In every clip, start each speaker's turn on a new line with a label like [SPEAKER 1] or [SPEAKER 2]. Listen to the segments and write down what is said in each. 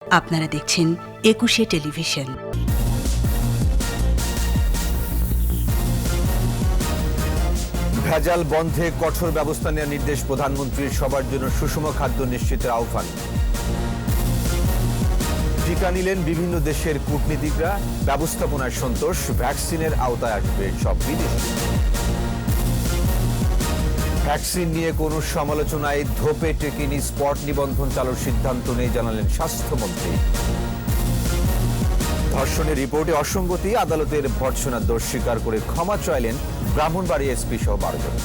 [SPEAKER 1] আপনারা দেখছেন একুশে টেলিভিশন।
[SPEAKER 2] ভেজাল বন্ধে কঠোর ব্যবস্থা নেওয়ার নির্দেশ প্রধানমন্ত্রীর। সবার জন্য সুষম খাদ্য নিশ্চিতের আহ্বান। টিকা নিলেন বিভিন্ন দেশের কূটনীতিকরা। ব্যবস্থাপনায় সন্তোষ। ভ্যাকসিনের আওতায় আসবে সব বিদেশি। ভ্যাকসিন নিয়ে কোনো সমালোচনায় ধোপে টেকেনি স্পট নিবন্ধন চালুর সিদ্ধান্ত নেই, জানালেন স্বাস্থ্যমন্ত্রী। ধর্ষণের রিপোর্টে অসঙ্গতি, আদালতের ভর্ৎসনার দোষ স্বীকার করে ক্ষমা চাইলেন ব্রাহ্মণবাড়িয়া এসপি সহ 12 জন।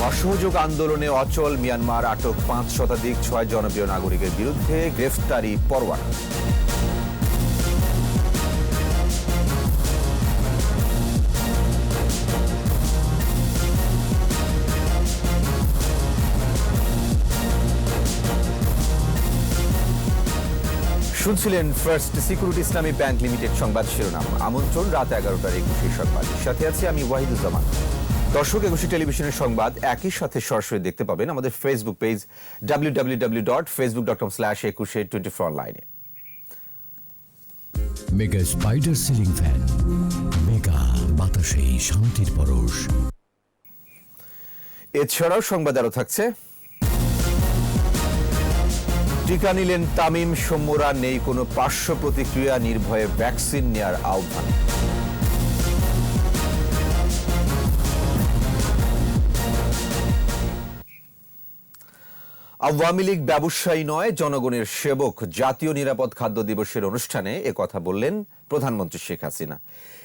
[SPEAKER 2] অসহযোগ আন্দোলনে অচল মিয়ানমার, আটক 5 শতাধিক, 6 জনপ্রিয় নাগরিকের বিরুদ্ধে গ্রেফতারি পরোয়ানা। শুনছিলেন ফার্স্ট সিকিউরিটি ইসলামী ব্যাংক লিমিটেড সংবাদ শিরোনাম। আমন্ত্রণ রাত 11টার একুশে সংবাদ। সাথে আছি আমি ওয়াহিদুজ্জামান। দর্শক, একুশে টেলিভিশনের সংবাদ একই সাথে সরাসরি দেখতে পাবেন আমাদের ফেসবুক পেজ www.facebook.com/2124 অনলাইনে।
[SPEAKER 3] Mega spider ceiling fan, mega বাতাসে শান্তির পরশ।
[SPEAKER 2] এছাড়াও সংবাদ আরো থাকছে। টিকা নিলেন তামিম, সৌম্যরা, নেই কোনো পার্শ্ব প্রতিক্রিয়া, নির্ভয়ে ভ্যাকসিন নেয়ার আহ্বান। আওয়ামী লীগ ব্যবসায়ী নয়, জনগণের সেবক। জাতীয় নিরাপদ খাদ্য দিবসের অনুষ্ঠানে একথা বললেন প্রধানমন্ত্রী শেখ হাসিনা।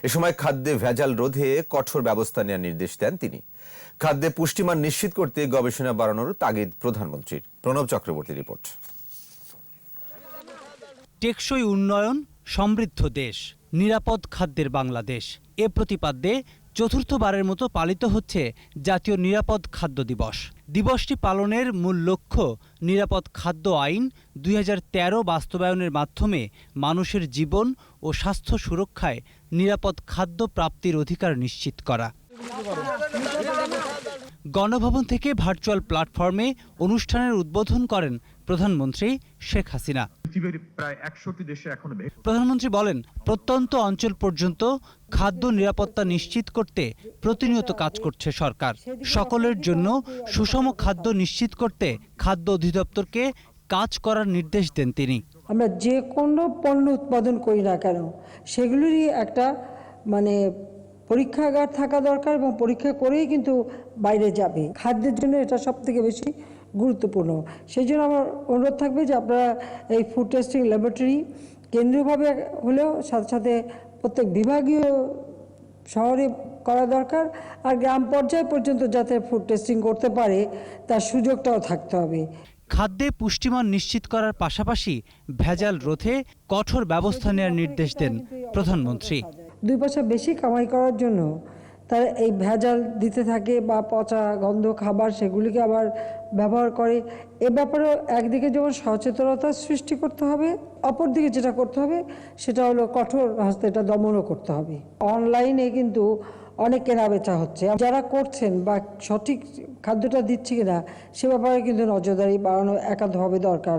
[SPEAKER 2] এ সময় খাদ্যে ভেজাল রোধে কঠোর ব্যবস্থা নেওয়ার নির্দেশ দেন তিনি। খাদ্যে পুষ্টিমান নিশ্চিত করতে গবেষণা বাড়ানোর তাগিদ প্রধানমন্ত্রীর। প্রণব চক্রবর্তী রিপোর্ট।
[SPEAKER 4] টেকসই উন্নয়ন, সমৃদ্ধ দেশ, নিরাপদ খাদ্যের বাংলাদেশ, এ প্রতিপাদ্যে চতুর্থবারের মতো পালিত হচ্ছে জাতীয় নিরাপদ খাদ্য দিবস। দিবসটি পালনের মূল লক্ষ্য নিরাপদ খাদ্য আইন 2013 বাস্তবায়নের মাধ্যমে মানুষের জীবন ও স্বাস্থ্য সুরক্ষায় নিরাপদ খাদ্য প্রাপ্তির অধিকার নিশ্চিত করা। গণভবন থেকে ভার্চুয়াল প্ল্যাটফর্মে অনুষ্ঠানের উদ্বোধন করেন প্রধানমন্ত্রী শেখ হাসিনা। প্রধানমন্ত্রী বলেন, প্রত্যন্ত অঞ্চল পর্যন্ত খাদ্য নিরাপত্তা নিশ্চিত করতে প্রতিনিয়ত কাজ করছে সরকার। সকলের জন্য সুষম খাদ্য নিশ্চিত করতে খাদ্য অধিদপ্তরকে কাজ করার নির্দেশ দেন তিনি।
[SPEAKER 5] আমরা যে কোনো পণ্য উৎপাদন করি না কেন, সেগুলোরই একটা পরীক্ষাগার থাকা দরকার এবং পরীক্ষা করেই কিন্তু বাইরে যাবে। খাদ্যের জন্য এটা সবথেকে বেশি গুরুত্বপূর্ণ। সেই জন্য আমার অনুরোধ থাকবে যে আপনারা এই ফুড টেস্টিং ল্যাবরেটরি কেন্দ্রীয়ভাবে হলেও সাথে সাথে প্রত্যেক বিভাগীয় শহরে করা দরকার, আর গ্রাম পর্যায় পর্যন্ত যাতে ফুড টেস্টিং করতে পারে তার সুযোগটাও থাকতে হবে।
[SPEAKER 4] খাদ্যে পুষ্টিমান নিশ্চিত করার পাশাপাশি ভেজাল রোধে কঠোর ব্যবস্থা নেওয়ার নির্দেশ দেন প্রধানমন্ত্রী।
[SPEAKER 5] 2 পয়সা বেশি কামাই করার জন্য তারা এই ভেজাল দিতে থাকে বা পচা গন্ধ খাবার সেগুলিকে আবার ব্যবহার করে। এ ব্যাপারেও একদিকে যেমন সচেতনতা সৃষ্টি করতে হবে, অপরদিকে যেটা করতে হবে সেটা হলো কঠোর হস্তে এটা দমনও করতে হবে। অনলাইনে কিন্তু অনেক কেনা বেচা হচ্ছে, যারা করছেন বা সঠিক খাদ্যটা দিচ্ছে কিনা সে ব্যাপারে কিন্তু নজরদারি বাড়ানো একান্তভাবে দরকার।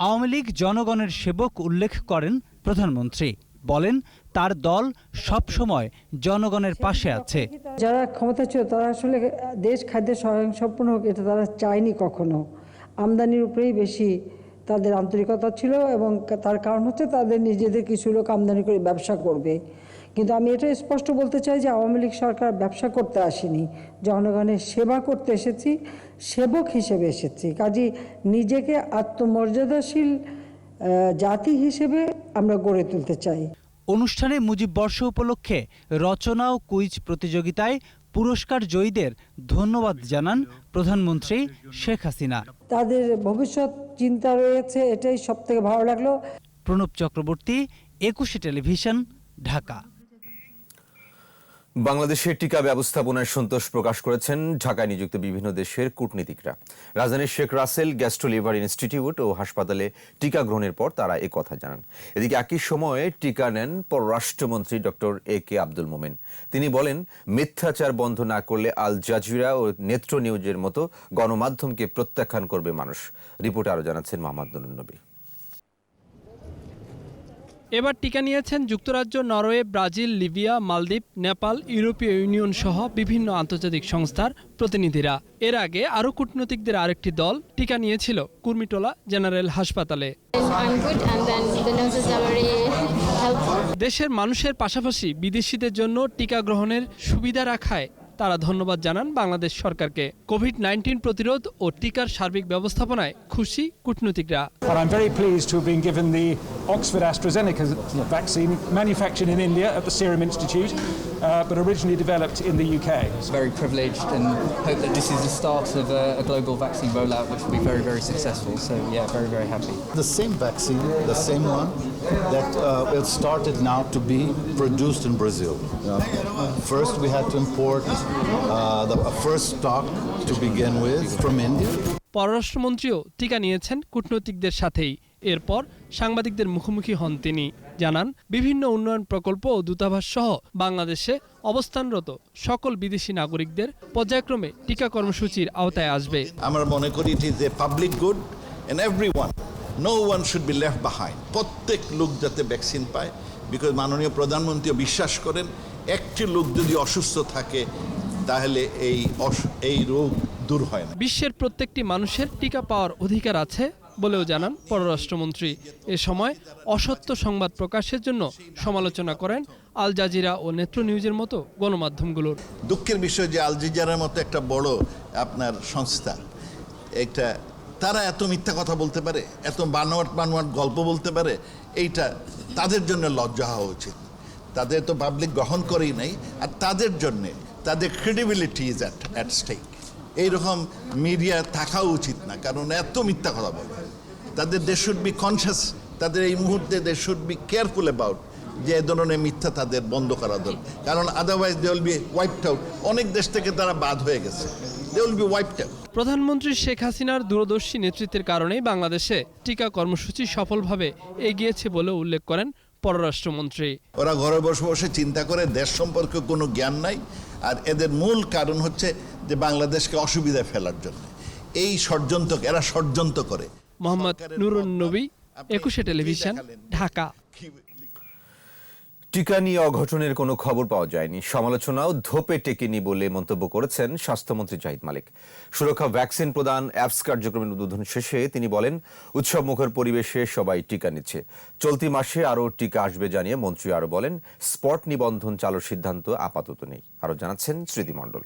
[SPEAKER 4] আওয়ামী লীগ জনগণের সেবক উল্লেখ করেন প্রধানমন্ত্রী। বলেন, তার দল সব সময় জনগণের পাশে আছে।
[SPEAKER 5] যারা ক্ষমতা ছিল তারা আসলে দেশ খাদ্যে স্বয়ংসম্পূর্ণ হোক এটা তারা চায়নি কখনো। আমদানির উপরেই বেশি তাদের আন্তরিকতা ছিল এবং তার কারণ হচ্ছে তাদের নিজেদের কিছু লোক আমদানি করে ব্যবসা করবে। কিন্তু আমি এটা স্পষ্ট বলতে চাই যে আওয়ামী লীগ সরকার ব্যবসা করতে আসেনি, জনগণের সেবা করতে এসেছি, সেবক হিসেবে এসেছি। কাজেই নিজেকে আত্মমর্যাদাশীল জাতি হিসেবে আমরা গড়ে তুলতে চাই।
[SPEAKER 4] অনুষ্ঠানে মুজিব বর্ষ উপলক্ষে রচনা ও কুইজ প্রতিযোগিতায় পুরস্কার জয়ীদের ধন্যবাদ জানান প্রধানমন্ত্রী শেখ হাসিনা।
[SPEAKER 5] তাদের ভবিষ্যৎ চিন্তা রয়েছে, এটাই সবথেকে ভালো লাগলো।
[SPEAKER 4] প্রণব চক্রবর্তী, একুশে টেলিভিশন, ঢাকা।
[SPEAKER 2] বাংলাদেশের টিকা ব্যবস্থাপনায় সন্তোষ প্রকাশ করেছেন ঢাকায় নিযুক্ত বিভিন্ন দেশের কূটনীতিকরা। রাজধানীর শেখ রাসেল গ্যাস্ট্রো-লিভার ইনস্টিটিউট ও হাসপাতালে টিকা গ্রহণের পর তারা কথা জানান। এদিকে একই সময়ে টিকা নেন পররাষ্ট্রমন্ত্রী ডক্টর এ.কে আব্দুল মোমেন। তিনি বলেন, মিথ্যাচার বন্ধ না করলে আল জাজিরা ও নেত্র নিউজের মতো গণমাধ্যমকে প্রত্যাখ্যান করবে মানুষ। রিপোর্টে আরো জানাচ্ছেন মোহাম্মদ নুরুন নবী।
[SPEAKER 6] এবার টিকা নিয়েছেন যুক্তরাজ্য, নরওয়ে, ব্রাজিল, লিবিয়া, মালদ্বীপ, নেপাল, ইউরোপীয় ইউনিয়ন সহ বিভিন্ন আন্তর্জাতিক সংস্থার প্রতিনিধিরা। এর আগে আরও কূটনীতিকদের আরেকটি দল টিকা নিয়েছিল কুর্মিটোলা জেনারেল হাসপাতালে। দেশের মানুষের পাশাপাশি বিদেশিদের জন্য টিকা গ্রহণের সুবিধা রাখায় তারা ধন্যবাদ জানান বাংলাদেশ সরকারকে। কোভিড-19 প্রতিরোধ ও টিকার সার্বিক ব্যবস্থাপনায় খুশি কূটনীতিকরা।
[SPEAKER 7] I'm very pleased to have been given the Oxford AstraZeneca vaccine manufactured in India at the Serum Institute, but originally developed in the UK.
[SPEAKER 8] Very privileged and hope that this is the start of a global vaccine rollout which will be very, very successful. So yeah, very, very happy.
[SPEAKER 9] The same vaccine, the same one that it started now to be produced in Brazil. First we had to import the first stock to begin with from India.
[SPEAKER 6] পররাষ্ট্রমন্ত্রীও টিকা নিয়েছেন কূটনীতিকদের সাথেই। এরপর সাংবাদিকদের মুখোমুখি হন তিনি। জানান, বিভিন্ন উন্নয়ন প্রকল্প ও দূতাবাস সহ বাংলাদেশে অবস্থানরত সকল বিদেশি নাগরিকদের পর্যায়ক্রমে টিকা কর্মসূচির আওতায় আসবে।
[SPEAKER 9] আমরা মনে করি it is a public good and everyone, no one should be left behind. প্রত্যেক লোক যাতে ভ্যাকসিন পায়, বিকজ মাননীয় প্রধানমন্ত্রী বিশ্বাস করেন একটি লোক যদি অসুস্থ থাকে তাহলে এই রোগ দূর হয় না।
[SPEAKER 6] বিশ্বের প্রত্যেকটি মানুষের টিকা পাওয়ার অধিকার আছে বলেও জানান পররাষ্ট্রমন্ত্রী। এ সময় অসত্য সংবাদ প্রকাশের জন্য সমালোচনা করেন আল জাজিরা ও নেত্র নিউজের মতো গণমাধ্যমগুলোর।
[SPEAKER 9] দুঃখের বিষয় যে আল জাজিরার মতো একটা বড় আপনার সংস্থা, একটা তারা এত মিথ্যা কথা বলতে পারে, এত বানোয়াট গল্প বলতে পারে, এইটা তাদের জন্য লজ্জা হওয়া উচিত। তাদের তো পাবলিক গ্রহণ করেই নাই, আর তাদের জন্য তাদের ক্রেডিবিলিটি ইজ অ্যাট স্টেক। এইরকম মিডিয়া থাকা উচিত না, কারণ এত মিথ্যা কথা বলে। তাদের দে শুড বি কনসিয়াস, তাদের এই মুহূর্তে they should be careful about যে এ ধরনের মিথ্যা তাদের বন্ধ করা দরকার, কারণ otherwise they will be wiped out. অনেক দেশ থেকে তারা বাদ হয়ে গেছে, they will be wiped out.
[SPEAKER 6] প্রধানমন্ত্রী শেখ হাসিনার দূরদর্শী নেতৃত্বের কারণেই বাংলাদেশে টিকা কর্মসূচি সফলভাবে এগিয়েছে বলে উল্লেখ করেন পররাষ্ট্রমন্ত্রী।
[SPEAKER 9] ওরা ঘরে বসে বসে চিন্তা করে, দেশ সম্পর্কে কোনো জ্ঞান নাই, আর এদের মূল কারণ হচ্ছে যে বাংলাদেশকে অসুবিধায় ফেলার জন্য এই ষড়যন্ত্র, এরা ষড়যন্ত্র করে।
[SPEAKER 6] মোহাম্মদ নুরুন নবী, 21 টেলিভিশন, ঢাকা।
[SPEAKER 2] টিকা নিয়ে অঘটনের কোনো খবর পাওয়া যায়নি, সমালোচনাও ধোপে টেকেনি বলে মন্তব্য করেছেন স্বাস্থ্যমন্ত্রী জাহিদ মালিক। সুরক্ষা ভ্যাকসিন প্রদান অ্যাপস কার্যক্রমের উদ্বোধন শেষে তিনি বলেন, উৎসব মুখর পরিবেশে সবাই টিকা নিচ্ছে, চলতি মাসে আরও টিকা আসবে জানিয়ে মন্ত্রী আরও বলেন, স্পট নিবন্ধন চালুর সিদ্ধান্ত আপাতত নেই। আরও জানাচ্ছেন স্মৃতি মণ্ডল।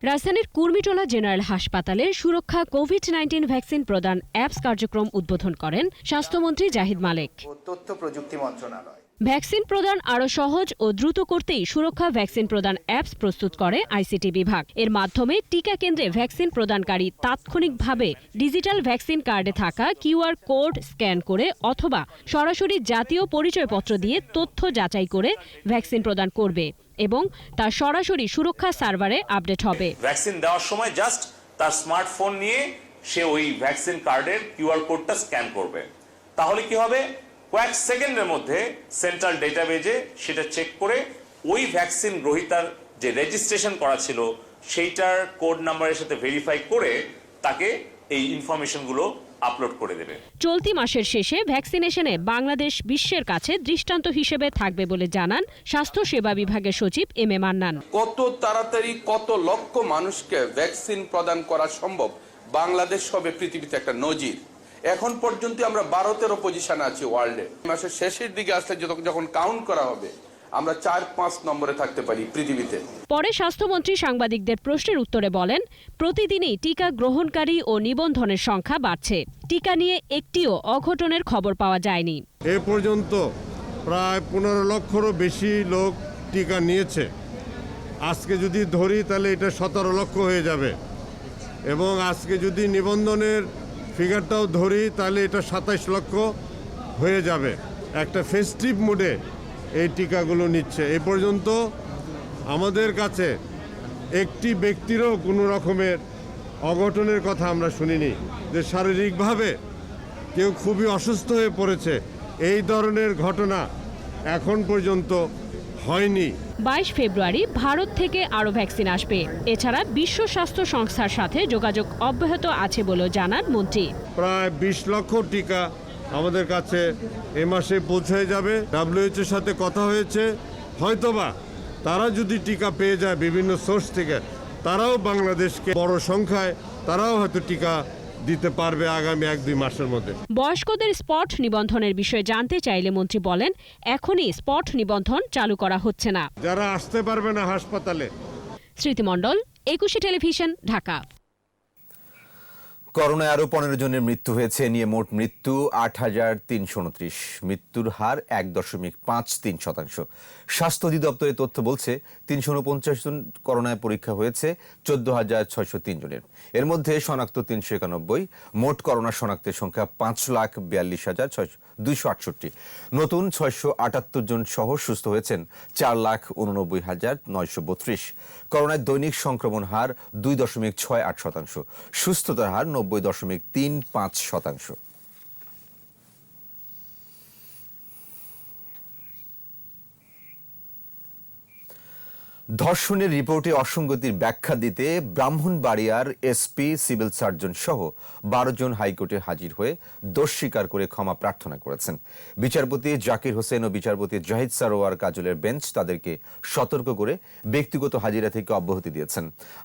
[SPEAKER 10] রাজধানীর কুর্মিটোলা জেনারেল হাসপাতালে সুরক্ষা কোভিড-19 ভ্যাকসিন প্রদান অ্যাপস কার্যক্রম উদ্বোধন করেন স্বাস্থ্যমন্ত্রী জাহিদ মালিক।
[SPEAKER 11] তথ্য প্রযুক্তি মন্ত্রণালয়
[SPEAKER 10] ভ্যাকসিন প্রদান আরও সহজ ও দ্রুত করতেই সুরক্ষা ভ্যাকসিন প্রদান অ্যাপস প্রস্তুত করে আইসিটি বিভাগ। এর মাধ্যমে টিকা কেন্দ্রে ভ্যাকসিন প্রদানকারী তাৎক্ষণিকভাবে ডিজিটাল ভ্যাকসিন কার্ডে থাকা কিউআর কোড স্ক্যান করে অথবা সরাসরি জাতীয় পরিচয়পত্র দিয়ে তথ্য যাচাই করে ভ্যাকসিন প্রদান করবে এবং তা সরাসরি সুরক্ষা সার্ভারে আপডেট হবে।
[SPEAKER 12] ভ্যাকসিন দেওয়ার সময় জাস্ট তার স্মার্টফোন নিয়ে সে ওই ভ্যাকসিন কার্ডের কিউআর কোডটা স্ক্যান করবে, তাহলে কি হবে, কয়েক সেকেন্ডের মধ্যে সেন্ট্রাল ডেটাবেজে সেটা চেক করে ওই ভ্যাকসিন গ্রহীতার যে রেজিস্ট্রেশন করা ছিল সেইটার কোড নাম্বারের সাথে ভেরিফাই করে তাকে এই ইনফরমেশনগুলো আপলোড করে দেবে।
[SPEAKER 10] চলতি মাসের শেষে ভ্যাকসিনেশনে বাংলাদেশ বিশ্বের কাছে দৃষ্টান্ত হিসেবে থাকবে বলে জানান স্বাস্থ্য সেবা বিভাগের সচিব এম এ মান্নান।
[SPEAKER 13] কত তাড়াতাড়ি কত লক্ষ মানুষকে ভ্যাকসিন প্রদান করা সম্ভব, বাংলাদেশ হবে পৃথিবীতে একটা নজির। এখন পর্যন্ত আমরা 12-13 পজিশনে আছি ওয়ার্ল্ডে। মাসের শেষের দিকে আসলে যখন কাউন্ট করা হবে আমরা 4-5 নম্বরে থাকতে পারি পৃথিবীতে।
[SPEAKER 10] পরে স্বাস্থ্যমন্ত্রী সাংবাদিকদের প্রশ্নের উত্তরে বলেন, প্রতিদিনই টিকা গ্রহণকারী ও নিবন্ধনের সংখ্যা বাড়ছে, টিকা নিয়ে একটিও অঘটনের খবর পাওয়া যায়নি।
[SPEAKER 14] এ পর্যন্ত প্রায় 15 লক্ষেরও বেশি লোক টিকা নিয়েছে। আজকে যদি ধরি তাহলে এটা 17 লক্ষ হয়ে যাবে, এবং আজকে যদি নিবন্ধনের ফিগারটাও ধরি তাহলে এটা 27 লক্ষ হয়ে যাবে। একটা ফেস্টিভ মুডে এই টিকাগুলো নিচ্ছে। এ পর্যন্ত আমাদের কাছে একটি ব্যক্তিরও কোনো রকমের অঘটনের কথা আমরা শুনিনি, যে শারীরিকভাবে কেউ খুবই অসুস্থ হয়ে পড়েছে, এই ধরনের ঘটনা এখন পর্যন্ত হয়নি।
[SPEAKER 10] 22 ফেব্রুয়ারি ভারত থেকে আরও ভ্যাকসিন আসবে। এছাড়া বিশ্ব স্বাস্থ্য সংস্থার সাথে যোগাযোগ অব্যাহত আছে বলেও জানান মন্ত্রী।
[SPEAKER 14] প্রায় 20 লক্ষ টিকা আমাদের কাছে এ মাসে পৌঁছে যাবে। WHO সাথে কথা হয়েছে, হয়তোবা তারা যদি টিকা পেয়ে যায় বিভিন্ন সোর্স থেকে, তারাও বাংলাদেশকে বড় সংখ্যায় তারাও হয়তো টিকা দিতে পারবে আগামী 1-2 মাসের মধ্যে।
[SPEAKER 10] বয়স্কদের স্পট নিবন্ধনের বিষয়ে জানতে চাইলে মন্ত্রী বলেন, এখনই স্পট নিবন্ধন চালু করা হচ্ছে না।
[SPEAKER 14] যারা আসতে পারবে না হাসপাতালে।
[SPEAKER 10] স্মৃতি মণ্ডল, একুশে টেলিভিশন, ঢাকা।
[SPEAKER 2] করোনায় আরও 15 জনের মৃত্যু হয়েছে, নিয়ে মোট মৃত্যু 8,329। মৃত্যুর হার 1.53%। স্বাস্থ্য অধিদপ্তরের তথ্য বলছে 349 জন করোনায় পরীক্ষা হয়েছে 14,603 জনের। এর মধ্যে শনাক্ত 391। মোট করোনা শনাক্তের সংখ্যা 5,42,268। নতুন 678 জন সহ সুস্থ হয়েছেন 4,89,932। করোনায় দৈনিক সংক্রমণ হার 2.68%। সুস্থতার হার 90.35%। ধর্ষণের রিপোর্টে অসঙ্গতির ব্যাখ্যা দিতে ব্রাহ্মণবাড়িয়ার এসপি, সিভিল সার্জন সহ 12 জন হাইকোর্টে হাজির হয়ে দোষ স্বীকার করে ক্ষমা প্রার্থনা করেছেন। বিচারপতি জাকির হোসেন ও বিচারপতি জাহিদ সারোয়ার কাজলের বেঞ্চ তাদেরকে সতর্ক করে ব্যক্তিগত হাজিরা থেকে অব্যাহতি দিয়েছেন।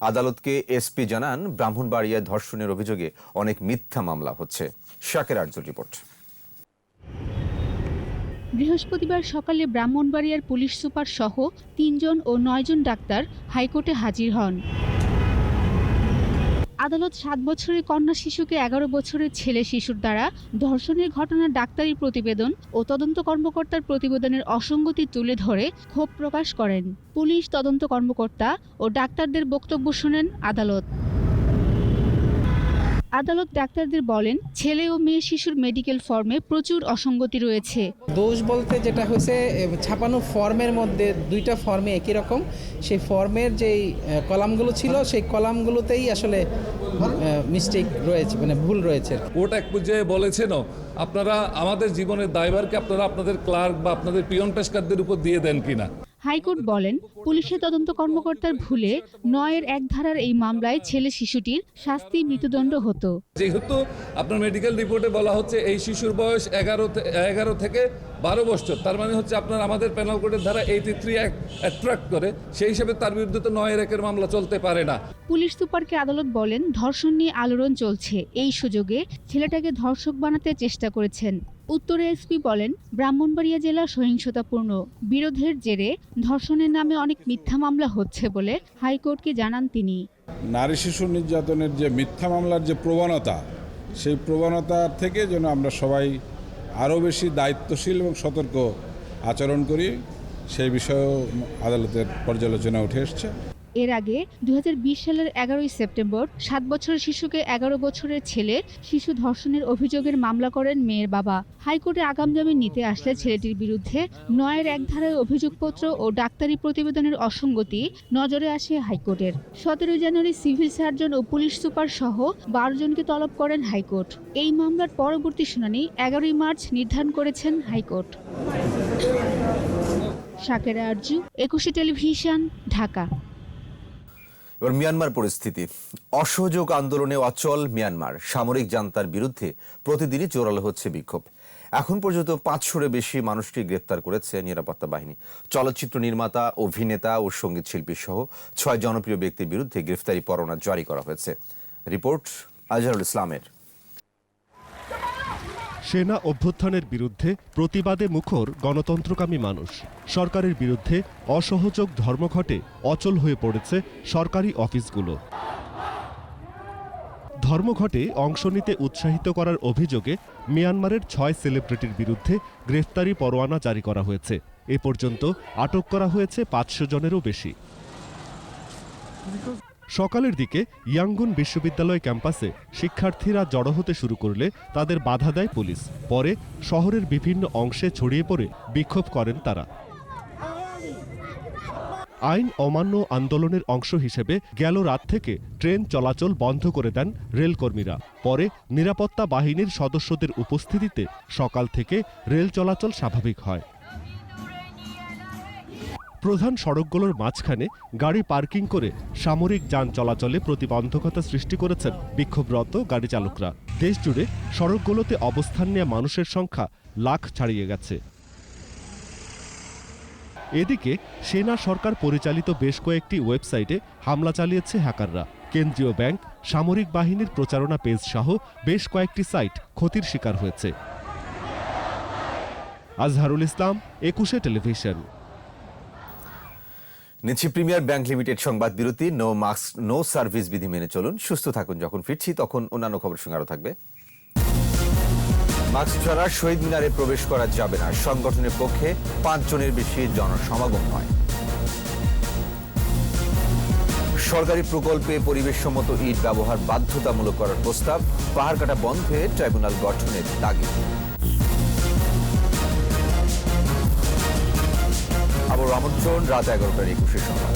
[SPEAKER 2] আদালতকে এসপি জানান, ব্রাহ্মণবাড়িয়ায় ধর্ষণের অভিযোগে অনেক মিথ্যা মামলা হচ্ছে। শাকের আরজুর রিপোর্ট।
[SPEAKER 15] বৃহস্পতিবার সকালে ব্রাহ্মণবাড়িয়ার পুলিশ সুপার সহ 3 জন ও 9 জন ডাক্তার হাইকোর্টে হাজির হন। আদালত 7 বছরের কন্যা শিশুকে 11 বছরের ছেলে শিশুর দ্বারা ধর্ষণের ঘটনার ডাক্তারি প্রতিবেদন ও তদন্ত কর্মকর্তার প্রতিবেদনের অসঙ্গতি তুলে ধরে ক্ষোভ প্রকাশ করেন। পুলিশ তদন্ত কর্মকর্তা ও ডাক্তারদের বক্তব্য শোনেন আদালত। আদালত ডাক্তারদের বলেন, ছেলে ও মেয়ে শিশুর মেডিকেল ফর্মে প্রচুর অসঙ্গতি রয়েছে।
[SPEAKER 16] দোষ বলতে যেটা হয়েছে, ছাপানো ফর্মের মধ্যে 2টা ফর্মে একই রকম, সেই ফর্মের যেই কলামগুলো ছিল সেই কলামগুলোতেই আসলে মিস্টেক রয়েছে, মানে ভুল রয়েছে।
[SPEAKER 17] কোর্ট এক পর্যায়ে বলেছেন, আপনারা আমাদের জীবনের দায়ভারকে আপনারা আপনাদের ক্লার্ক বা আপনাদের পিয়ন পেশকারদের উপর দিয়ে দেন কিনা।
[SPEAKER 15] হাইকোর্ট বলেন, পুলিশের তদন্ত কর্মকর্তার ভুলে 9-এর 1 ধারার এই মামলায় ছেলে শিশুটির শাস্তি মৃত্যুদণ্ড হতো।
[SPEAKER 17] যেহেতু আপনার মেডিকেল রিপোর্টে বলা হচ্ছে এই শিশুর বয়স 11 থেকে 12 বছর, তার মানে হচ্ছে আপনার আমাদের পেনাল কোডের ধারা 83 অ্যাট্রাক্ট করে, সেই হিসেবে তার বিরুদ্ধে তো 9-এর 1-এর মামলা চলতে পারে না।
[SPEAKER 15] পুলিশ সুপারকে আদালত বলেন, ধর্ষণ নিয়ে আলোড়ন চলছে, এই সুযোগে ছেলেটাকে ধর্ষক বানাতে চেষ্টা করেছেন। উত্তরে এসপি বলেন, ব্রাহ্মণবাড়িয়া জেলা সহিংসতাপূর্ণ, বিরোধের জেরে ধর্ষণের নামে অনেক মিথ্যা মামলা হচ্ছে বলে হাইকোর্টকে জানান তিনি।
[SPEAKER 18] নারী শিশু নির্যাতনের যে মিথ্যা মামলার যে প্রবণতা, সেই প্রবণতা থেকে যেন আমরা সবাই আরও বেশি দায়িত্বশীল এবং সতর্ক আচরণ করি, সেই বিষয়েও আদালতের পর্যালোচনা উঠে এসছে।
[SPEAKER 15] এর আগে 2020 সালের 11ই সেপ্টেম্বর 7 বছরের শিশুকে 11 বছরের ছেলে শিশু ধর্ষণের অভিযোগের মামলা করেন মেয়ের বাবা। হাইকোর্টে আগাম জামিন নিতে আসলে ছেলেটির বিরুদ্ধে 9-এর 1 ধারায় অভিযোগপত্র ও ডাক্তারি প্রতিবেদনের অসঙ্গতি নজরে আসে হাইকোর্টের। 17 জানুয়ারি সিভিল সার্জন ও পুলিশ সুপার সহ 12 জনকে তলব করেন হাইকোর্ট। এই মামলার পরবর্তী শুনানি 11ই মার্চ নির্ধারণ করেছেন হাইকোর্ট। শাকের আরজু, একুশে টেলিভিশন, ঢাকা।
[SPEAKER 2] এবার মিয়ানমার পরিস্থিতি। অসহযোগ আন্দোলনে অচল মিয়ানমার। সামরিক জান্তার বিরুদ্ধে প্রতিদিনই জোরালো হচ্ছে বিক্ষোভ। এখন পর্যন্ত 500-এর বেশি মানুষকে গ্রেপ্তার করেছে নিরাপত্তা বাহিনী। চলচ্চিত্র নির্মাতা, অভিনেতা ও সঙ্গীত শিল্পী সহ 6 জনপ্রিয় ব্যক্তির বিরুদ্ধে গ্রেফতারি পরোয়ানা জারি করা হয়েছে। রিপোর্ট আজহারুল ইসলামের।
[SPEAKER 19] সেনা অভ্যুত্থানের বিরুদ্ধে প্রতিবাদে মুখর গণতন্ত্রকামী মানুষ। সরকারের বিরুদ্ধে অসহযোগ ধর্মঘটে অচল হয়ে পড়েছে সরকারি অফিসগুলো। ধর্মঘটে অংশ নিতে উৎসাহিত করার অভিযোগে মিয়ানমারের 6 সেলিব্রিটির বিরুদ্ধে গ্রেফতারি পরোয়ানা জারি করা হয়েছে। এ পর্যন্ত আটক করা হয়েছে 500 জনেরও বেশি। সকালের দিকে ইয়াঙ্গুন বিশ্ববিদ্যালয় ক্যাম্পাসে শিক্ষার্থীরা জড়ো হতে শুরু করলে তাদের বাধা দেয় পুলিশ। পরে শহরের বিভিন্ন অংশে ছড়িয়ে পড়ে বিক্ষোভ করেন তারা। আইন অমান্য আন্দোলনের অংশ হিসেবে গেল রাত থেকে ট্রেন চলাচল বন্ধ করে দেন রেলকর্মীরা। পরে নিরাপত্তা বাহিনীর সদস্যদের উপস্থিতিতে সকাল থেকে রেল চলাচল স্বাভাবিক হয়। প্রধান সড়কগুলোর মাঝখানে গাড়ি পার্কিং করে সামরিক যান চলাচলে প্রতিবন্ধকতা সৃষ্টি করেছেন বিক্ষোভরত গাড়ি চালকরা। দেশজুড়ে সড়কগুলোতে অবস্থান নেওয়া মানুষের সংখ্যা লাখ ছাড়িয়ে গেছে। এদিকে সেনা সরকার পরিচালিত বেশ কয়েকটি ওয়েবসাইটে হামলা চালিয়েছে হ্যাকাররা। কেন্দ্রীয় ব্যাংক, সামরিক বাহিনীর প্রচারণা পেজ সহ বেশ কয়েকটি সাইট ক্ষতির শিকার হয়েছে। আজহারুল ইসলাম, 21 টেলিভিশন।
[SPEAKER 2] নিচ্ছি প্রিমিয়ার ব্যাংক লিমিটেড সংবাদ বিরতি। নো মাস্ক নো সার্ভিস বিধি মেনে চলুন, সুস্থ থাকুন। যখন ফিরছি তখন অন্যান্য খবর সঙ্গে আরো থাকবে। মাস্ক ছাড়া শহীদ মিনারে প্রবেশ করা যাবে না, সংগঠনের পক্ষে 5 জনের বেশি জনসমাগম হয়। সরকারি প্রকল্পে পরিবেশসম্মত ইট ব্যবহার বাধ্যতামূলক করার প্রস্তাব, পাহাড় কাটা বন্ধে ট্রাইব্যুনাল গঠনের দাবি। আবার আমন্ত্রণ রাত 11টার 21 সংবাদ।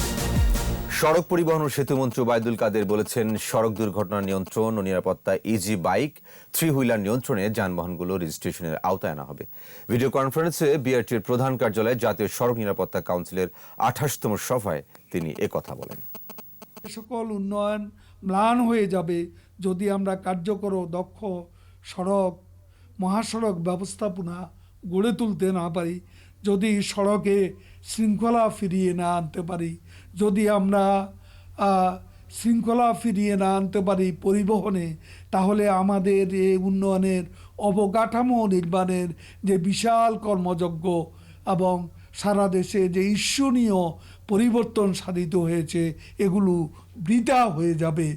[SPEAKER 2] সড়ক পরিবহন ও সেতুমন্ত্রী ওবায়দুল কাদের বলেছেন, সড়ক দুর্ঘটনা নিয়ন্ত্রণ ও নিরাপত্তা ইজি বাইক, 3 হুইলার নিয়ন্ত্রণে যানবাহনগুলো রেজিস্ট্রেশনের আওতায় আনা হবে। ভিডিও কনফারেন্সে বিআরটির প্রধান কার্যালয়ে জাতীয় সড়ক নিরাপত্তা কাউন্সিলের 28তম সভায় তিনি একথা বলেন।
[SPEAKER 20] সকল উন্নয়ন ম্লান হয়ে যাবে যদি আমরা কার্যকর ও দক্ষ সড়ক মহাসড়ক ব্যবস্থাপনা গড়ে তুলতে না পারি, যদি সড়কে শৃঙ্খলা ফিরিয়ে না আনতে পারি, যদি আমরা শৃঙ্খলা ফিরিয়ে না আনতে পারি পরিবহনে, তাহলে আমাদের এই উন্নয়নের অবকাঠামো নির্মাণের যে বিশাল কর্মযজ্ঞ এবং সারা দেশে যে ঈর্ষণীয় পরিবর্তন সাধিত হয়েছে, এগুলো বৃথা হয়ে যাবে।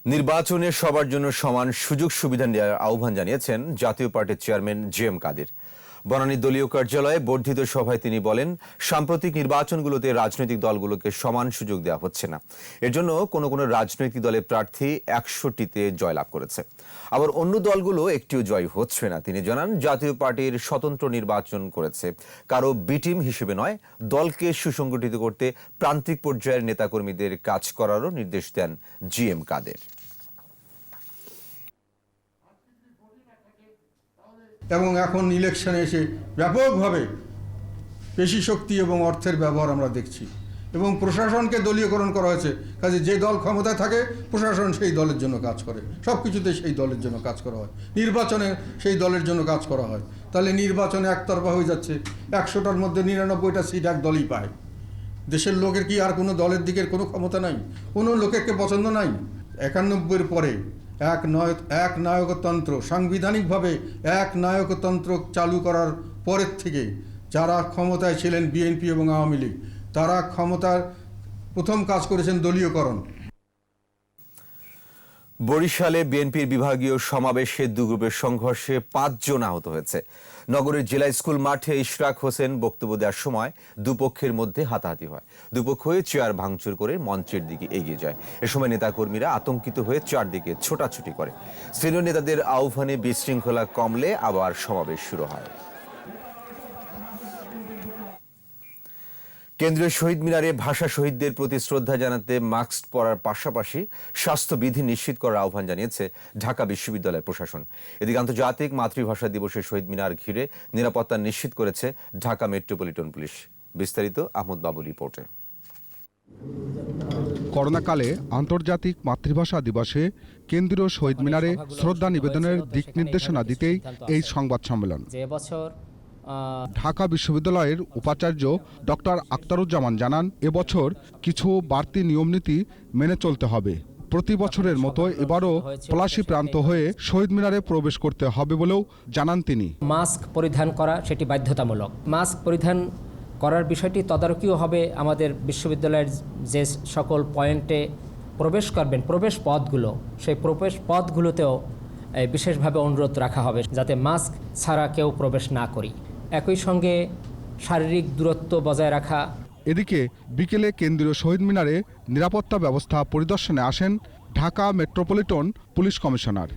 [SPEAKER 2] নির্বাচনে সবার জন্য সমান সুযোগ সুবিধা দেওয়ার আহ্বান জানিয়েছেন জাতীয় পার্টির চেয়ারম্যান জি.এম. কাদের। বনানী দলীয় কার্যালয়ে বর্ধিত সভায় তিনি বলেন, সাম্প্রতিক নির্বাচনগুলোতে রাজনৈতিক দলগুলোকে সমান সুযোগ দেওয়া হচ্ছে না। এর জন্য কোনো কোনো রাজনৈতিক দলের প্রার্থী 100টিতে জয়লাভ করেছে, আবার অন্য দলগুলো একটিও জয় হচ্ছে না। তিনি জানান, জাতীয় পার্টির স্বতন্ত্র নির্বাচন করেছে, কারো বি টিম হিসেবে নয়। দলকে সুসংগঠিত করতে প্রান্তিক পর্যায়ের নেতাকর্মীদের কাজ করারও নির্দেশ দেন জি.এম. কাদের।
[SPEAKER 21] এবং এখন ইলেকশনে এসে ব্যাপকভাবে পেশি শক্তি এবং অর্থের ব্যবহার আমরা দেখছি, এবং প্রশাসনকে দলীয়করণ করা হয়েছে। কাজে যে দল ক্ষমতায় থাকে প্রশাসন সেই দলের জন্য কাজ করে, সব কিছুতে সেই দলের জন্য কাজ করা হয়, নির্বাচনে সেই দলের জন্য কাজ করা হয়। তাহলে নির্বাচনে একতরফা হয়ে যাচ্ছে, 100টার মধ্যে 99টা সিট এক দলই পায়। দেশের লোকের কি আর কোনো দলের দিকের কোনো ক্ষমতা নাই? কোনো লোকেরকে পছন্দ নাই? 91-এর পরে এক নায়কতন্ত্র, সাংবিধানিকভাবে এক নায়কতন্ত্র চালু করার পরের থেকে যারা ক্ষমতায় ছিলেন বিএনপি এবং আওয়ামী লীগ, তারা ক্ষমতার প্রথম কাজ করেছেন দলীয়করণ।
[SPEAKER 2] বরিশালে বিএনপির বিভাগীয় সমাবেশে 2 গ্রুপের সংঘর্ষে 5 জন আহত হয়েছে। নগরের জেলা স্কুল মাঠে ইশরাক হোসেন বক্তব্য দেওয়ার সময় দুপক্ষের মধ্যে হাতাহাতি হয়। দুপক্ষই চেয়ার ভাঙচুর করে মঞ্চের দিকে এগিয়ে যায়। এ সময় নেতাকর্মীরা আতঙ্কিত হয়ে চারদিকে ছোটাছুটি করে। স্থানীয় নেতাদের আহ্বানে বিশৃঙ্খলা কমলে আবার সমাবেশ শুরু হয়। কেন্দ্রীয় শহীদ মিনারে ভাষা শহীদদের প্রতি শ্রদ্ধা জানাতে মাস্ক পরার পাশাপাশি স্বাস্থ্যবিধি নিশ্চিত করার আহ্বান জানিয়েছে ঢাকা বিশ্ববিদ্যালয় প্রশাসন। এদিকে আন্তর্জাতিক মাতৃভাষা দিবসে শহীদ মিনার ঘিরে নিরাপত্তা নিশ্চিত করেছে ঢাকা মেট্রোপলিটন পুলিশ। বিস্তারিত আহমদ বাবুর রিপোর্টে।
[SPEAKER 22] করোনাকালে আন্তর্জাতিক মাতৃভাষা দিবসে কেন্দ্রীয় শহীদ মিনারে শ্রদ্ধা নিবেদনের দিক নির্দেশনা দিতেই এই সংবাদ সম্মেলন। ঢাকা বিশ্ববিদ্যালয়ের উপাচার্য ডক্টর আখতারুজ্জামান জানান, এবছর কিছু বাড়তি নিয়মনীতি মেনে চলতে হবে। প্রতি বছরের মতো এবারও পলাশী প্রান্ত হয়ে শহীদ মিনারে প্রবেশ করতে হবে বলেও জানান তিনি।
[SPEAKER 23] মাস্ক পরিধান করা সেটি বাধ্যতামূলক। মাস্ক পরিধান করার বিষয়টি তদারকিও হবে। আমাদের বিশ্ববিদ্যালয়ের যে সকল পয়েন্টে প্রবেশ করবেন, প্রবেশ পথগুলো, সেই প্রবেশ পথগুলোতেও বিশেষভাবে অনুরোধ রাখা হবে যাতে মাস্ক ছাড়া কেউ প্রবেশ না করি। একই সঙ্গে শারীরিক দূরত্ব বজায় রাখা।
[SPEAKER 22] এদিকে বিকেলে কেন্দ্রীয় শহীদ মিনারে নিরাপত্তা ব্যবস্থা পরিদর্শনে আসেন ঢাকা মেট্রোপলিটন পুলিশ কমিশনার।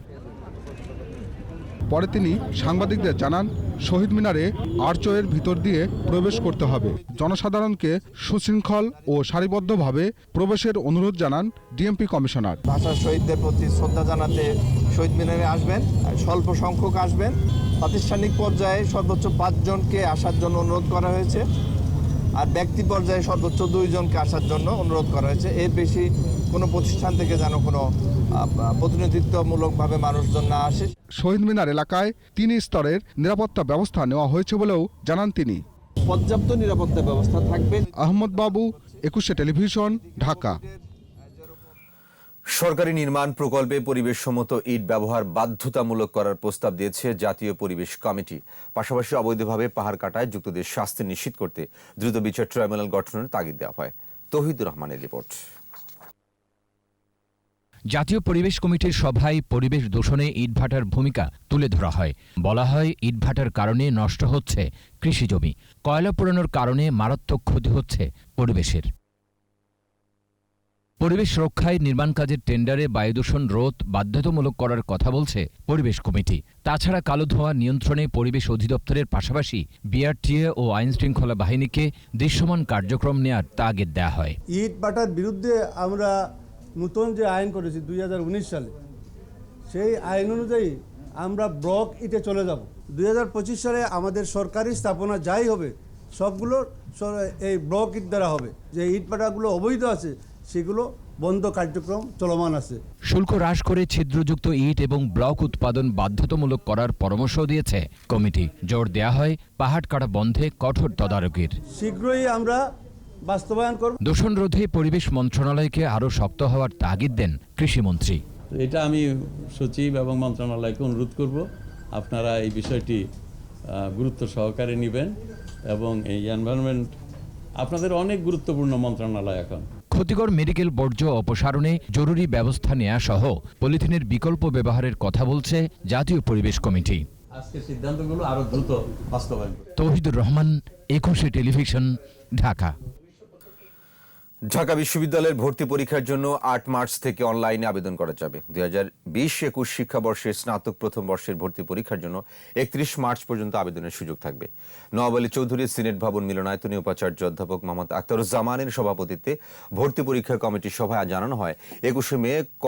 [SPEAKER 22] পরে তিনি সাংবাদিকদের জানান, শহীদ মিনারে আর্চওয়ের ভিতর দিয়ে প্রবেশ করতে হবে। জনসাধারণকে সুশৃঙ্খল ও সারিবদ্ধভাবে প্রবেশের অনুরোধ জানান ডিএমপি কমিশনার।
[SPEAKER 11] ভাষা শহীদদের প্রতি শ্রদ্ধা জানাতে শহীদ মিনারে আসবেন, স্বল্প সংখ্যক আসবেন। প্রাতিষ্ঠানিক পর্যায়ে সর্বোচ্চ 5 জনকে আসার জন্য অনুরোধ করা হয়েছে, আর ব্যক্তি পর্যায়ে সর্বোচ্চ 2 জনকে আসার জন্য অনুরোধ করা হয়েছে। এর বেশি কোনো প্রতিষ্ঠান থেকে যেন কোনো প্রতিনিধিত্বমূলকভাবে মানুষজন না আসে।
[SPEAKER 22] শহীদ মিনার এলাকায় 3 স্তরের নিরাপত্তা ব্যবস্থা নেওয়া হয়েছে বলেও জানান তিনি।
[SPEAKER 11] পর্যাপ্ত নিরাপত্তা ব্যবস্থা থাকবে।
[SPEAKER 22] আহমদ বাবু, 21 টেলিভিশন, ঢাকা।
[SPEAKER 2] সরকারি নির্মাণ প্রকল্পে পরিবেশসম্মত ইট ব্যবহার বাধ্যতামূলক করার প্রস্তাব দিয়েছে জাতীয় পরিবেশ কমিটি। পাশাপাশি অবৈধভাবে পাহাড় কাটায় যুক্তদের শাস্তি নিশ্চিত করতে দ্রুত বিচার ট্রাইব্যুনাল গঠনের তাগিদ দেওয়া হয়। তৌহিদুর রহমানের রিপোর্ট।
[SPEAKER 1] জাতীয় পরিবেশ কমিটির সভায় পরিবেশ দূষণে ইটভাটার ভূমিকা তুলে ধরা হয়। বলা হয়, ইটভাটার কারণে নষ্ট হচ্ছে কৃষিজমি, কয়লা পোড়ানোর কারণে মারাত্মক ক্ষতি হচ্ছে পরিবেশের। পরিবেশ রক্ষায় নির্মাণ কাজের টেন্ডারে বায়ুদূষণ রোধ বাধ্যতামূলক করার কথা বলছে পরিবেশ কমিটি। তাছাড়া কালো ধোঁয়া নিয়ন্ত্রণে পরিবেশ অধিদপ্তরের পাশাপাশি বিআরটিএ ও আইনশৃঙ্খলা বাহিনীকে দৃশ্যমান কার্যক্রম নেয়ার তাগিদ দেওয়া হয়।
[SPEAKER 3] ইট ভাটার বিরুদ্ধে আমরা নতুন যে আইন করেছি 2019 সালে, সেই আইন অনুযায়ী আমরা ব্লক ইটে চলে যাব। 2025 সালে আমাদের সরকারি স্থাপনা যাই হবে সবগুলো এই ব্লক ইট দ্বারা হবে। যে ইট ভাটাগুলো অবৈধ আছে সেগুলো বন্ধ কার্যক্রম চলমান আছে।
[SPEAKER 1] শুল্ক হ্রাস করে ছিদ্রযুক্ত ইট এবং ব্লক উৎপাদন বাধ্যতামূলক করার পরামর্শ দিয়েছে কমিটি। জোর দেয়া হয় পাহাড় কাটা বন্ধে কঠোর তদারকির।
[SPEAKER 3] শীঘ্রই আমরা বাস্তবায়ন করব।
[SPEAKER 1] দূষণ রোধে পরিবেশ মন্ত্রণালয়কে আরও শক্ত হওয়ার তাগিদ দেন কৃষিমন্ত্রী।
[SPEAKER 5] এটা আমি সচিব এবং মন্ত্রণালয়কে অনুরোধ করব, আপনারা এই বিষয়টি গুরুত্ব সহকারে নেবেন এবং এই এনভায়রনমেন্ট আপনাদের অনেক গুরুত্বপূর্ণ মন্ত্রণালয়। এখন
[SPEAKER 1] ক্ষতিকর মেডিকেল বর্জ্য অপসারণে জরুরি ব্যবস্থা নেওয়া সহ পলিথিনের বিকল্প ব্যবহারের কথা বলছে জাতীয় পরিবেশ কমিটি।
[SPEAKER 5] আজকের সিদ্ধান্তগুলো আরো দ্রুত বাস্তবায়ন।
[SPEAKER 1] তৌহিদুর রহমান, 21 টেলিভিশন, ঢাকা।
[SPEAKER 2] ঢাকা বিশ্ববিদ্যালয়ের ভর্তি পরীক্ষার জন্য 8 মার্চ থেকে অনলাইনে আবেদন করা যাবে। 2020-21 শিক্ষাবর্ষের স্নাতক প্রথম বর্ষের ভর্তি পরীক্ষার জন্য 31 মার্চ পর্যন্ত আবেদনের সুযোগ থাকবে। নওয়াব আলী চৌধুরী সিনেট ভবন মিলনায়তনে উপাচার্য অধ্যাপক মোহাম্মদ আখতারুজ্জামানের সভাপতিত্বে ভর্তি পরীক্ষা কমিটির সভায় জানানো হয়, 21 মে ক,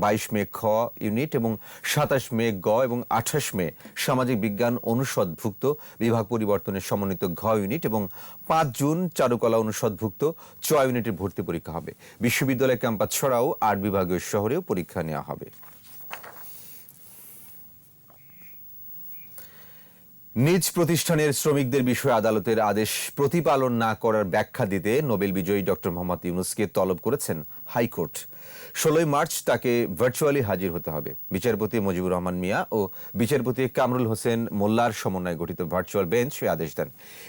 [SPEAKER 2] 22 মে খ ইউনিট এবং 27 মে গ এবং 28 মে সামাজিক বিজ্ঞান অনুষদভুক্ত বিভাগ পরিবর্তনের সমন্বিত ঘ ইউনিট এবং 5 জুন চারুকলা অনুষদভুক্ত চ ইউনিটের ভর্তি পরীক্ষা হবে। বিশ্ববিদ্যালয় ক্যাম্পাস ছাড়াও 8 বিভাগীয় শহরেও পরীক্ষা নেওয়া হবে। নিজ প্রতিষ্ঠানের শ্রমিকদের বিষয়ে আদালতের আদেশ প্রতিপালন না করার ব্যাখ্যা দিতে নোবেল বিজয়ী ডক্টর মোহাম্মদ ইউনূসকে তলব করেছেন হাইকোর্ট। 16 মার্চ তাকে ভার্চুয়ালি হাজির হতে হবে। বিচারপতি মুজিবুর রহমান মিয়া ও বিচারপতি কামরুল হোসেন মোল্লার সমন্বয়ে গঠিত ভার্চুয়াল বেঞ্চ এই আদেশ দেন।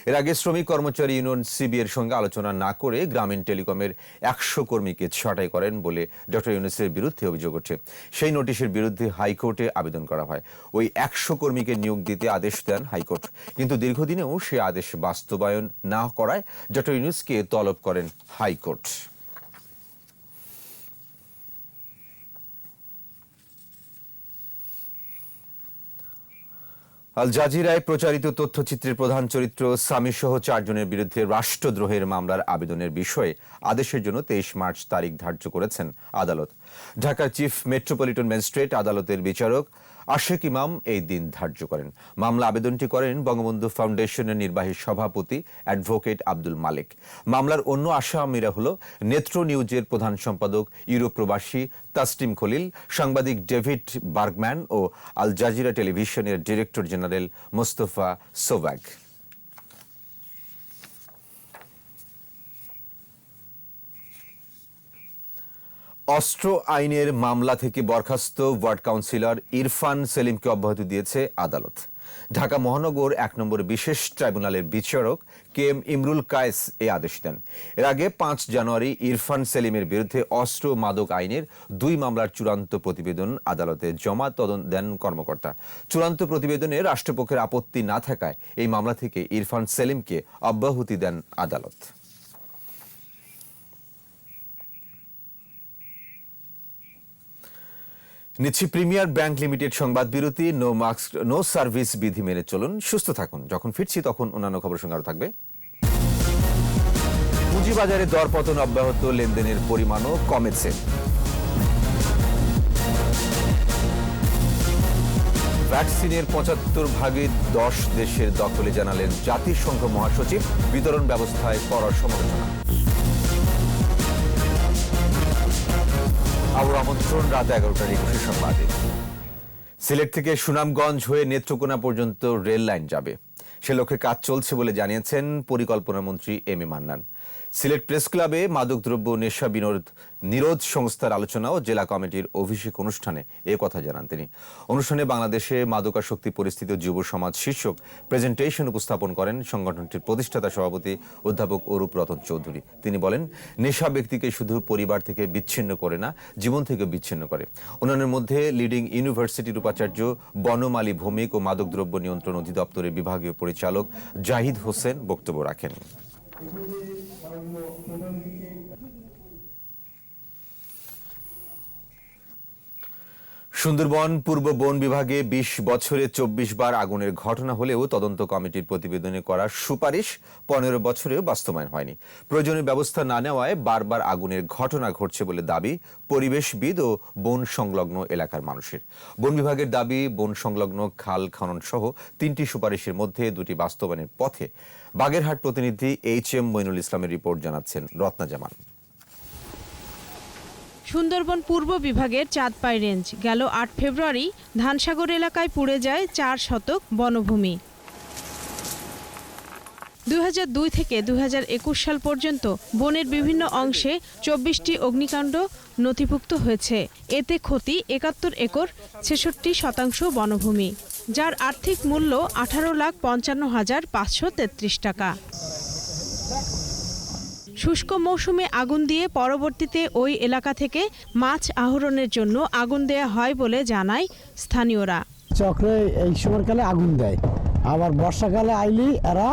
[SPEAKER 2] এর আগে শ্রমিক কর্মচারী ইউনিয়ন সিবিএর সঙ্গে আলোচনা না করে গ্রামীণ টেলিকমের 100 কর্মীকে ছাঁটাই করেন বলে ডক্টর ইউনূসের বিরুদ্ধে অভিযোগ ওঠে। সেই নোটিশের বিরুদ্ধে হাইকোর্টে আবেদন করা হয়। ওই 100 কর্মীকে নিয়োগ দিতে আদেশ দেন হাইকোর্ট, কিন্তু দীর্ঘদিনেও সে আদেশ বাস্তবায়ন না করায় ডক্টর ইউনূসকে তলব করেন হাইকোর্ট। আল জাজিরায় প্রচারিত তথ্যচিত্রের প্রধান চরিত্র সামি সহ 4 জনের বিরুদ্ধে রাষ্ট্রদ্রোহের মামলার আবেদনের বিষয়ে আদেশের জন্য 23 মার্চ তারিখ ধার্য করেছেন আদালত। ঢাকার চিফ মেট্রোপলিটন ম্যাজিস্ট্রেট আদালতের বিচারক আশেক ইমাম এই দিন ধার্য করেন। মামলা আবেদনটি করেন বঙ্গবন্ধু ফাউন্ডেশনের নির্বাহী সভাপতি অ্যাডভোকেট আব্দুল মালিক। মামলার অন্য আসামিরা হল নেত্র নিউজের প্রধান সম্পাদক ইউরোপ প্রবাসী তাসলিম খলিল, সাংবাদিক ডেভিড বার্গম্যান ও আল জাজিরা টেলিভিশনের ডিরেক্টর জেনারেল মোস্তফা সোভাগ। অস্ত্র আইনের মামলা থেকে বরখাস্ত ওয়ার্ড কাউন্সিলর ইরফান সেলিমকে অব্যাহতি দিয়েছে আদালত। ঢাকা মহানগর 1 নম্বর বিশেষ ট্রাইব্যুনালের বিচারক কে এম ইমরুল কায়েস এই আদেশ দেন। এর আগে 5 জানুয়ারি ইরফান সেলিমের বিরুদ্ধে অস্ত্র মাদক আইনের 2 মামলার চূড়ান্ত প্রতিবেদন আদালতে জমা দেন কর্মকর্তা। চূড়ান্ত প্রতিবেদনে রাষ্ট্রপক্ষের আপত্তি না থাকায় এই মামলা থেকে ইরফান সেলিমকে অব্যাহতি দেন আদালত। নিচ্ছি প্রিমিয়ার ব্যাংক লিমিটেড সংবাদ বিরতি। নো মাস্ক নো সার্ভিস বিধি মেনে চলুন, সুস্থ থাকুন। যখন ফিরছি তখন অন্যান্য খবরের সঙ্গে আরো থাকবে। পুঁজিবাজারে দরপতন অব্যাহত, লেনদেনের পরিমাণও কমেছে। ভ্যাকসিনের ৭৫ 10 দেশের দখলে, জানালেন জাতিসংঘ মহাসচিব। বিতরণ ব্যবস্থায় কড়া সমালোচনা। আবার আমন্ত্রণ রাত 11টার 21 সংবাদে। সিলেট থেকে সুনামগঞ্জ হয়ে নেত্রকোনা পর্যন্ত রেল লাইন যাবে, সে লক্ষ্যে কাজ চলছে বলে জানিয়েছেন পরিকল্পনা মন্ত্রী M A Mannan. Sylhet press ক্লাবে মাদকদ্রব্য নেশা নিরোধ সংস্থার আলোচনা ও জেলা কমিটির অভিষেক অনুষ্ঠানে এ কথা জানান তিনি। অনুষ্ঠানে বাংলাদেশে মাদকাসক্তি পরিস্থিতি ও যুব সমাজ শীর্ষক প্রেজেন্টেশন উপস্থাপন করেন সংগঠনটির প্রতিষ্ঠাতা সভাপতি অধ্যাপক অরূপ রতন চৌধুরী। তিনি বলেন, নেশা ব্যক্তিকে শুধু পরিবার থেকে বিচ্ছিন্ন করে না, জীবন থেকে বিচ্ছিন্ন করে। অন্যান্যের মধ্যে লিডিং ইউনিভার্সিটির উপাচার্য বনমালী ভৌমিক ও মাদকদ্রব্য নিয়ন্ত্রণ অধিদপ্তরের বিভাগীয় পরিচালক জাহিদ হোসেন বক্তব্য রাখেন। সুন্দরবন পূর্ব বন বিভাগে 20 বছরে 24 বার আগুনের ঘটনা হলেও তদন্ত কমিটির প্রতিবেদনে করা সুপারিশ 15 বছরেও বাস্তবায়ন হয়নি। প্রয়োজনীয় ব্যবস্থা না নেওয়ায় বারবার আগুনের ঘটনা ঘটছে বলে দাবি পরিবেশবিদ ও বন সংলগ্ন এলাকার মানুষের। বন বিভাগের দাবি, বন সংলগ্ন খাল খনন সহ 3টি সুপারিশের মধ্যে 2টি বাস্তবায়নের পথে। বাগেরহাট প্রতিনিধি HM মইনুল ইসলামের রিপোর্ট, জানাচ্ছেন রত্না জামান।
[SPEAKER 4] সুন্দরবন পূর্ব বিভাগের চাঁদপাই রেঞ্জ গেল 8 ফেব্রুয়ারি ধানসাগর এলাকায় পুড়ে যায় 4 শতক বনভূমি। 2002 থেকে 2021 সাল পর্যন্ত বনের বিভিন্ন অংশে 24টি অগ্নিকাণ্ড নথিভুক্ত হয়েছে। এতে ক্ষতি 71 একর 66% বনভূমি, যার আর্থিক মূল্য 18,55,533 টাকা। শুষ্ক মৌসুমে আগুন দিয়ে পরবর্তীতে ওই এলাকা থেকে মাছ আহরণের জন্য আগুন দেয়া হয় বলে জানায় স্থানীয়রা।
[SPEAKER 7] চক্রে এই সময়কালে আগুন দেয়, আবার বর্ষাকালে আইলি এরা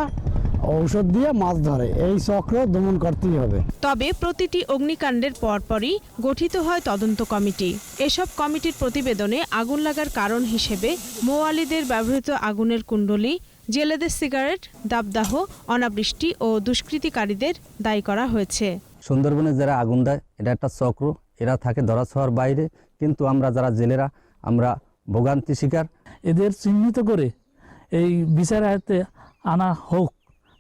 [SPEAKER 7] ঔষধ দিয়ে মাছ ধরে। এই চক্র দমন করতেই হবে।
[SPEAKER 4] তবে প্রতিটি অগ্নিকাণ্ডের পরপরই গঠিত হয় তদন্ত কমিটি। এসব কমিটির প্রতিবেদনে আগুন লাগার কারণ হিসেবে মৌয়ালিদের ব্যবহৃত আগুনের কুণ্ডলী, জেলেদের সিগারেট, দাবদাহ, অনাবৃষ্টি ও দুষ্কৃতিকারীদের দায়ী করা হয়েছে।
[SPEAKER 8] সুন্দরবনে যারা আগুন দেয় এটা একটা চক্র, এরা থাকে ধরাছোঁয়ার বাইরে, কিন্তু আমরা যারা জেলেরা আমরা ভোগান্তি শিকার।
[SPEAKER 24] এদের চিহ্নিত করে এই বিচার আয়ত্তে আনা হোক,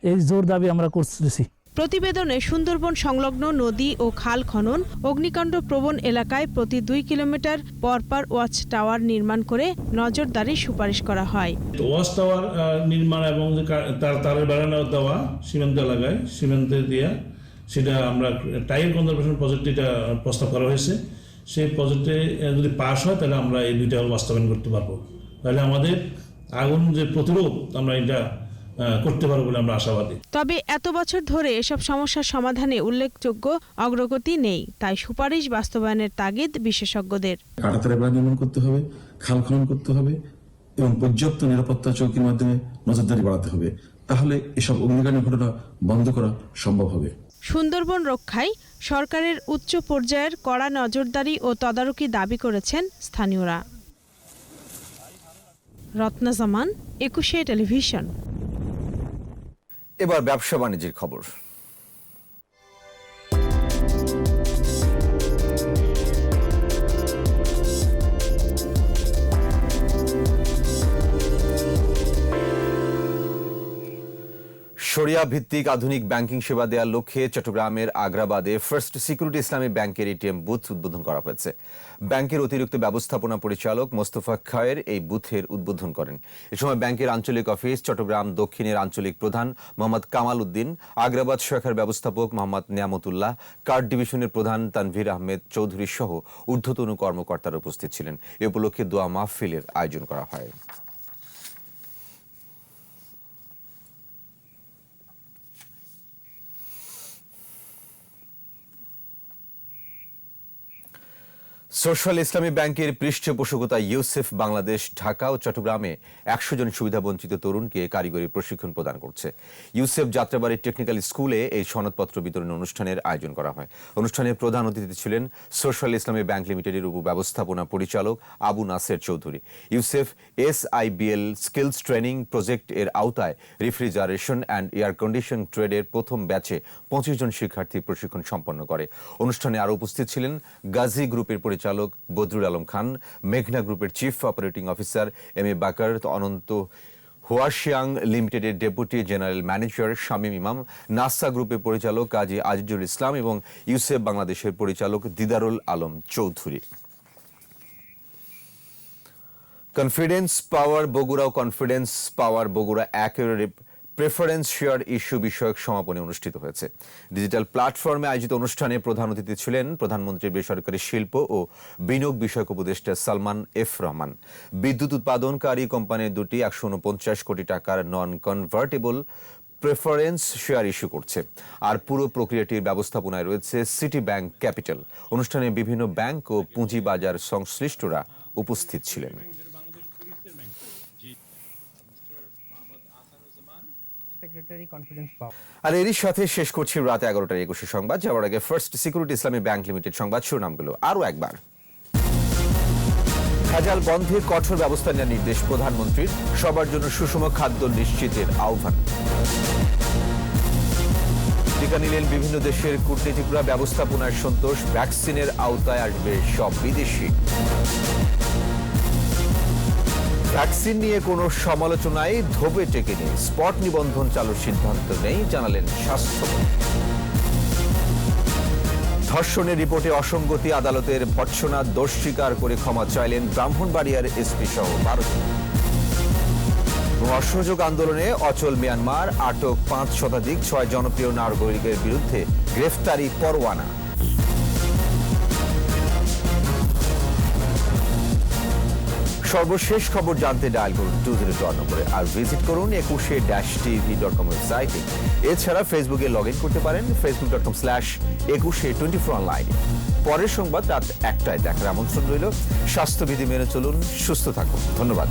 [SPEAKER 24] এই জোর দাবি আমরা করতেছি।
[SPEAKER 4] প্রতিবেদনে সুন্দরবন সংলগ্ন নদী ও খাল খনন, অগ্নিকাণ্ড প্রবণ এলাকায় প্রতি 2 কিলোমিটার পরপর ওয়াচ টাওয়ার নির্মাণ করে নজরদারির সুপারিশ করা হয়।
[SPEAKER 25] ওয়াচ টাওয়ার নির্মাণ এবং তারের বেড়ানো দেওয়া সীমান্ত এলাকায়, সীমান্তে দিয়া সেটা আমরা টাইম কনজারভেশন প্রজেক্ট এটা প্রস্তাব করা হয়েছে। সেই প্রজেক্টে যদি পাস হয় তাহলে আমরা এই দুইটা বাস্তবায়ন করতে পারবো। তাহলে আমাদের আগুন যে প্রতিরোধ আমরা এটা করতে পারবো বলে আমরা আশাবাদী।
[SPEAKER 4] তবে এত বছর ধরে এসব সমস্যার সমাধানে উল্লেখযোগ্য অগ্রগতি নেই, তাই সুপারিশ বাস্তবায়নের তাগিদ বিশেষজ্ঞদের।
[SPEAKER 26] কাঁটাতারের বেড়া নির্মাণ করতে হবে, খাল খনন করতে হবে এবং পর্যাপ্ত নিরাপত্তা চৌকির মাধ্যমে নজরদারি বাড়াতে হবে। তাহলে এসব অগ্নিকাণ্ডের ঘটনা বন্ধ করা সম্ভব হবে।
[SPEAKER 4] সুন্দরবন রক্ষায় সরকারের উচ্চ পর্যায়ের কড়া নজরদারি ও তদারকি দাবি করেছেন স্থানীয়রা। রত্না জামান, 21 টেলিভিশন।
[SPEAKER 2] এবার ব্যবসা বাণিজ্যের খবর। শরিয়া ভিত্তিক আধুনিক ব্যাংকিং সেবা দেওয়ার লক্ষ্যে চট্টগ্রামের আগ্রাবাদে ফার্স্ট সিকিউরিটি ইসলামী ব্যাংকের এটিএম বুথ উদ্বোধন করা হয়েছে। ব্যাংকের অতিরিক্ত ব্যবস্থাপনা পরিচালক মোস্তফা খায়ের এই বুথের উদ্বোধন করেন। এ সময় ব্যাংকের আঞ্চলিক অফিস, চট্টগ্রাম দক্ষিণের আঞ্চলিক প্রধান মোহাম্মদ কামাল উদ্দিন, আগ্রাবাদ শাখার ব্যবস্থাপক মোহাম্মদ নিয়ামতুল্লাহ, কার্ড ডিভিশনের প্রধান তানভীর আহমেদ চৌধুরী সহ ঊর্ধ্বতন কর্মকর্তারা উপস্থিত ছিলেন। এ উপলক্ষে দোয়া মাহফিলের আয়োজন করা হয়। সোশ্যাল ইসলামী ব্যাংকের পৃষ্ঠপোষকতা ইউসেফ বাংলাদেশ ঢাকা ও চট্টগ্রামে 100 জন সুবিধাবঞ্চিত তরুণকে কারিগরি প্রশিক্ষণ প্রদান করছে। ইউসেফ যাত্রাবাড়ি টেকনিক্যাল স্কুলে এই সনদপত্র বিতরণ অনুষ্ঠানের আয়োজন করা হয়। অনুষ্ঠানে প্রধান অতিথি ছিলেন সোশ্যাল ইসলামী ব্যাংক লিমিটেডের উপব্যবস্থাপনা পরিচালক Abu Naser Chowdhury. UCEP SIBL skills training project এর আওতায় রেফ্রিজারেশন অ্যান্ড এয়ার কন্ডিশন ট্রেডের প্রথম ব্যাচে 25 জন শিক্ষার্থী প্রশিক্ষণ সম্পন্ন করে। অনুষ্ঠানে আরও উপস্থিত ছিলেন গাজী গ্রুপের পরিচালক বদরুল আলম খান, মেঘনা গ্রুপের চিফ অপারেটিং অফিসার MA বাকার, অনন্ত হুয়াশিয়াং লিমিটেডের ডেপুটি জেনারেল ম্যানেজার শামীম ইমাম, নাসা গ্রুপের পরিচালক কাজী আজিজুল ইসলাম এবং ইউসেফ বাংলাদেশের পরিচালক দিদারুল আলম চৌধুরী। কনফিডেন্স পাওয়ার বগুড়া ও কনফিডেন্স পাওয়ার বগুড়া একের প্রেফারেন্স শেয়ার ইস্যু বিষয়ক সমাপনী অনুষ্ঠিত হয়েছে। ডিজিটাল প্ল্যাটফর্মে আয়োজিত অনুষ্ঠানে প্রধান অতিথি ছিলেন প্রধানমন্ত্রীর বেসরকারি শিল্প ও বিনিয়োগ বিষয়ক উপদেষ্টা সালমান এফ রহমান। বিদ্যুৎ উৎপাদনকারী কোম্পানির দুটি 149 কোটি টাকার নন কনভার্টেবল প্রেফারেন্স শেয়ার ইস্যু করছে, আর পুরো প্রক্রিয়াটির ব্যবস্থাপনায় রয়েছে সিটি ব্যাংক ক্যাপিটাল। অনুষ্ঠানে বিভিন্ন ব্যাংক ও পুঁজিবাজার সংশ্লিষ্টরা উপস্থিত ছিলেন। আর এরই সাথে শেষ করছি রাত 11টার 21 সংবাদ। যাওয়ার আগে ফার্স্ট সিকিউরিটি ইসলামী ব্যাংক লিমিটেড সংবাদ শিরোনামগুলো আরও একবার। ভেজাল বন্ধে কঠোর ব্যবস্থা নেওয়ার নির্দেশ প্রধানমন্ত্রীর, সবার জন্য সুষম খাদ্য নিশ্চিতের আহ্বান। টিকা নিলেন বিভিন্ন দেশের কূটনীতিকরা, ব্যবস্থাপনার সন্তোষ, ভ্যাকসিনের আওতায় আসবে সব বিদেশি। ভ্যাকসিন নিয়ে কোনো সমালোচনায় ধোপে টেকেনি, স্পট নিবন্ধন চালুর সিদ্ধান্ত নেই, জানালেন স্বাস্থ্যমন্ত্রী। ধর্ষণের রিপোর্টে অসঙ্গতি, আদালতের ভর্ৎসনা, দোষ স্বীকার করে ক্ষমা চাইলেন ব্রাহ্মণবাড়িয়ার SP সহ 12 জন। অসহযোগ আন্দোলনে অচল মিয়ানমার, আটক 5 শতাধিক, 6 জনপ্রিয় নাগরিকের বিরুদ্ধে গ্রেফতারি পরোয়ানা। সর্বশেষ খবর জানতে ডায়াল করুন 202 নম্বরে, আর ভিজিট করুন 21-tv.com ওয়েবসাইটে। এছাড়া ফেসবুকে লগ ইন করতে পারেন facebook.com/2124 অনলাইনে। পরের সংবাদ রাত 1টায় দেখার আমন্ত্রণ রইল। স্বাস্থ্যবিধি মেনে চলুন, সুস্থ থাকুন। ধন্যবাদ।